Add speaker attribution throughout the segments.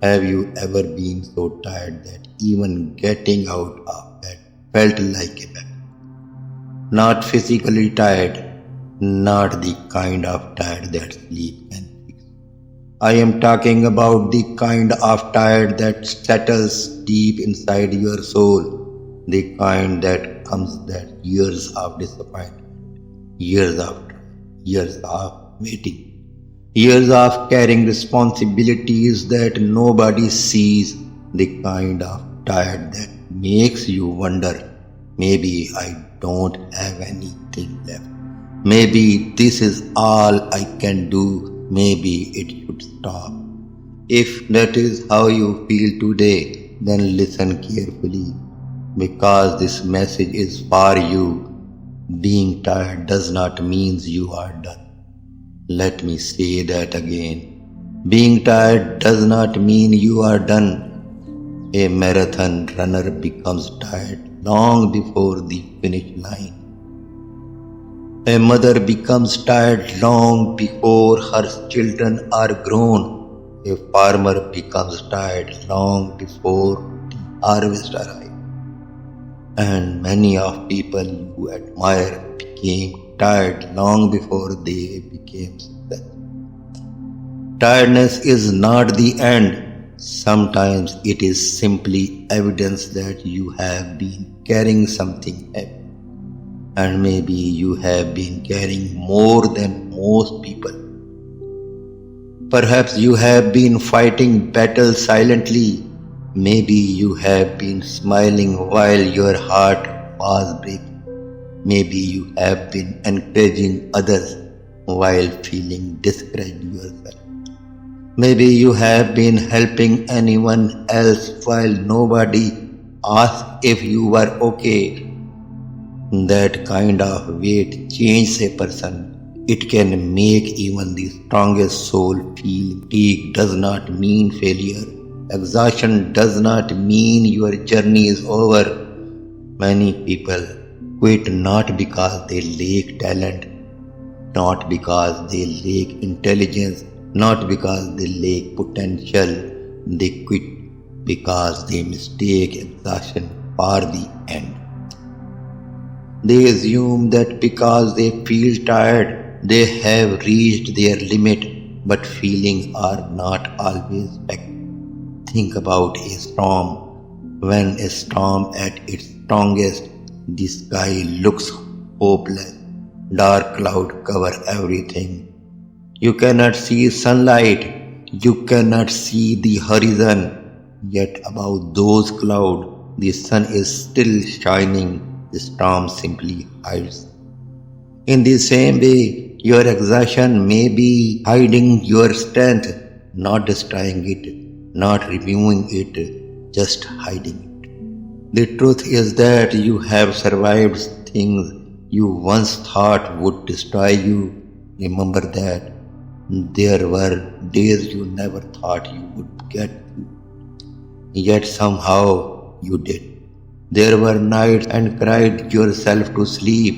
Speaker 1: Have you ever been so tired that even getting out of bed felt like a battle? Not physically tired, not the kind of tired that sleep can fix. I am talking about the kind of tired that settles deep inside your soul, the kind that comes that years of disappointment, years of trying, years of waiting, years of carrying responsibilities that nobody sees, the kind of tired that makes you wonder, maybe I don't have anything left. Maybe this is all I can do. Maybe it should stop. If that is how you feel today, then listen carefully, because this message is for you. Being tired does not mean you are done. Let me say that again. Being tired does not mean you are done. A marathon runner becomes tired long before the finish line. A mother becomes tired long before her children are grown. A farmer becomes tired long before the harvest arrives. And many of people you admire became tired long before they became successful. Tiredness is not the end. Sometimes it is simply evidence that you have been carrying something heavy. And maybe you have been carrying more than most people. Perhaps you have been fighting battles silently. Maybe you have been smiling while your heart was breaking. Maybe you have been encouraging others while feeling discouraged yourself. Maybe you have been helping anyone else while nobody asked if you were okay. That kind of weight changes a person. It can make even the strongest soul feel. Fatigue does not mean failure. Exhaustion does not mean your journey is over. Many people quit not because they lack talent, not because they lack intelligence, not because they lack potential. They quit because they mistake exhaustion for the end. They assume that because they feel tired, they have reached their limit, but feelings are not always fact. Think about a storm. When a storm at its strongest, the sky looks hopeless. Dark clouds cover everything. You cannot see sunlight. You cannot see the horizon. Yet above those clouds, the sun is still shining. The storm simply hides. In the same way, your exhaustion may be hiding your strength, not destroying it, not removing it, just hiding it. The truth is that you have survived things you once thought would destroy you. Remember that there were days you never thought you would get through, yet somehow you did. There were nights and cried yourself to sleep,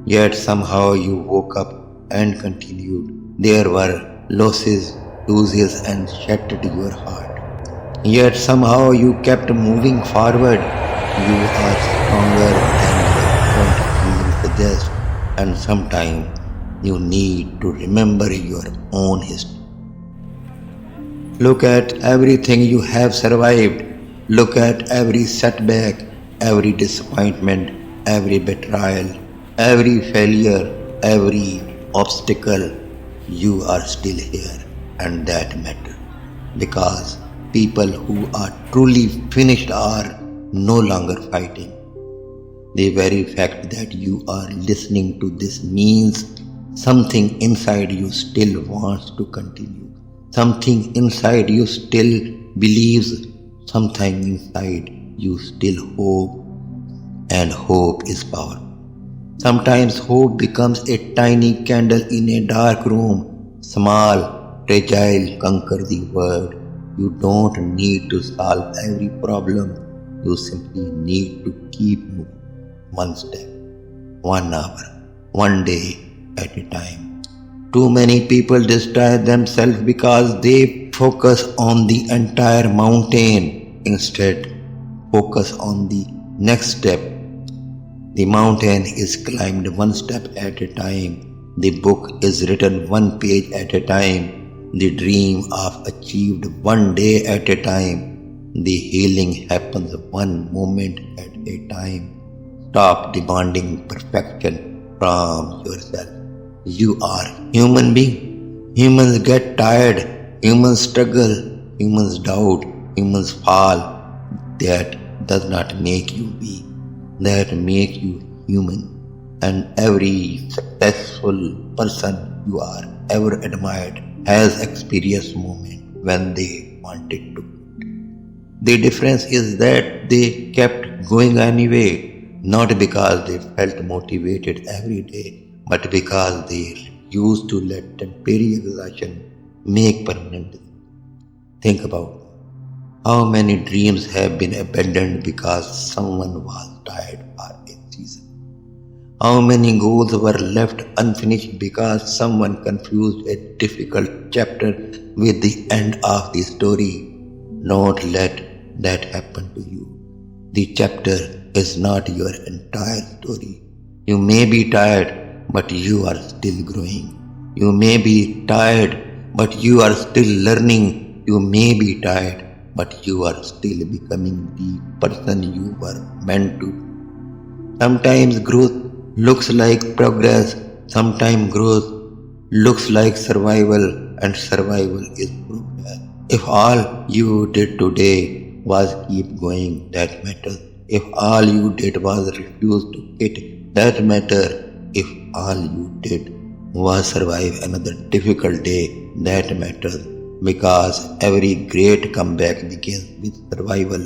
Speaker 1: yet somehow you woke up and continued. There were losses and shattered your heart, yet somehow you kept moving forward. You are stronger than your current feelings suggest, and sometimes you need to remember your own history. Look at everything you have survived. Look at every setback, every disappointment, every betrayal, every failure, every obstacle. You are still here, and that matters. Because people who are truly finished are no longer fighting. The very fact that you are listening to this means something inside you still wants to continue. Something inside you still believes. Something inside you still hope. And hope is power. Sometimes hope becomes a tiny candle in a dark room. Small, fragile, conquer the world. You don't need to solve every problem. You simply need to keep moving. One step, 1 hour, 1 day at a time. Too many people destroy themselves because they focus on the entire mountain. Instead, focus on the next step. The mountain is climbed one step at a time. The book is written one page at a time. The dream of achieved one day at a time. The healing happens one moment at a time. Stop demanding perfection from yourself. You are human being. Humans get tired. Humans struggle. Humans doubt. Humans fall. That does not make you weak. That makes you human. And every successful person you are ever admired has experienced moment when they wanted to. The difference is that they kept going anyway, not because they felt motivated every day, but because they refused to let temporary exhaustion make permanent decisions. Think about how many dreams have been abandoned because someone was tired for a season. How many goals were left unfinished because someone confused a difficult chapter with the end of the story. Don't let that happen to you. The chapter is not your entire story. You may be tired, but you are still growing. You may be tired, but you are still learning. You may be tired, but you are still becoming the person you were meant to. Sometimes growth looks like progress. Sometimes growth looks like survival, and survival is progress. If all you did today was keep going, that matters. If all you did was refuse to quit, that matters. If all you did was survive another difficult day, that matters. Because every great comeback begins with survival.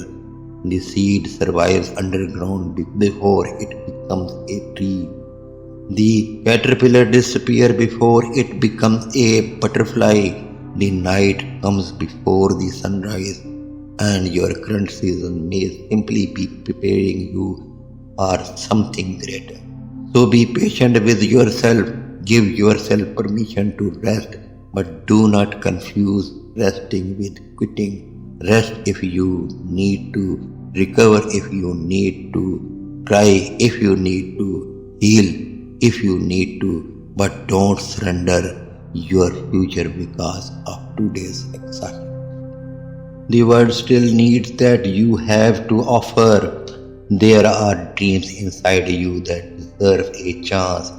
Speaker 1: The seed survives underground before it becomes a tree. The caterpillar disappears before it becomes a butterfly. The night comes before the sunrise, and your current season may simply be preparing you for something greater. So be patient with yourself. Give yourself permission to rest, but do not confuse resting with quitting. Rest if you need to, recover if you need to, cry if you need to, heal if you need to, but don't surrender your future because of today's exhaustion. The world still needs that you have to offer. There are dreams inside you that deserve a chance.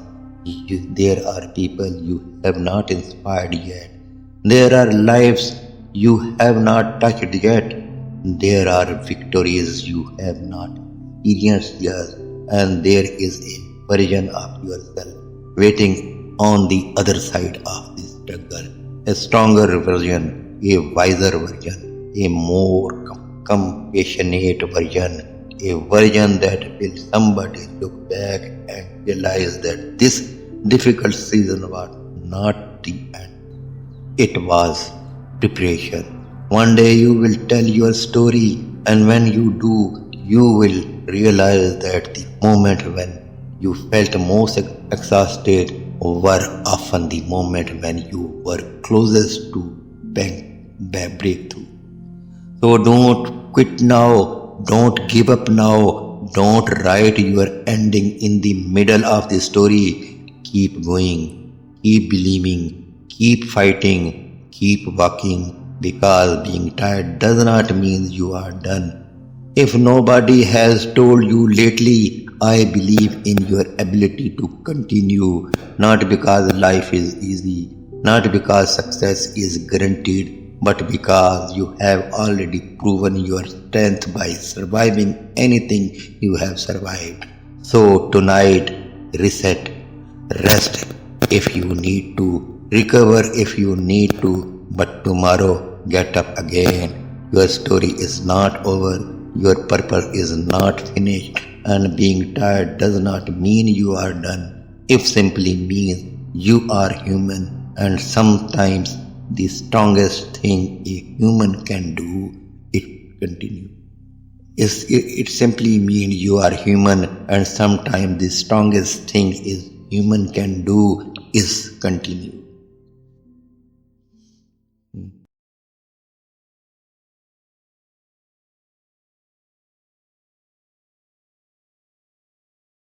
Speaker 1: There are people you have not inspired yet. There are lives you have not touched yet. There are victories you have not experienced yet. And there is a version of yourself waiting on the other side of this struggle. A stronger version, a wiser version, a more compassionate version. A version that will somebody look back and realize that this difficult season was not the end. It was preparation. One day you will tell your story, and when you do, you will realize that the moment when you felt most exhausted were often the moment when you were closest to breakthrough. So don't quit now. Don't give up now. Don't write your ending in the middle of the story. Keep going. Keep believing. Keep fighting. Keep walking. Because being tired does not mean you are done. If nobody has told you lately, I believe in your ability to continue. Not because life is easy. Not because success is guaranteed, but because you have already proven your strength by surviving anything you have survived. So tonight, reset, rest if you need to, recover if you need to, but tomorrow get up again. Your story is not over, your purpose is not finished, and being tired does not mean you are done. It simply means you are human, and sometimes the strongest thing a human can do is continue. It simply means you are human, and sometimes the strongest thing is human can do is continue.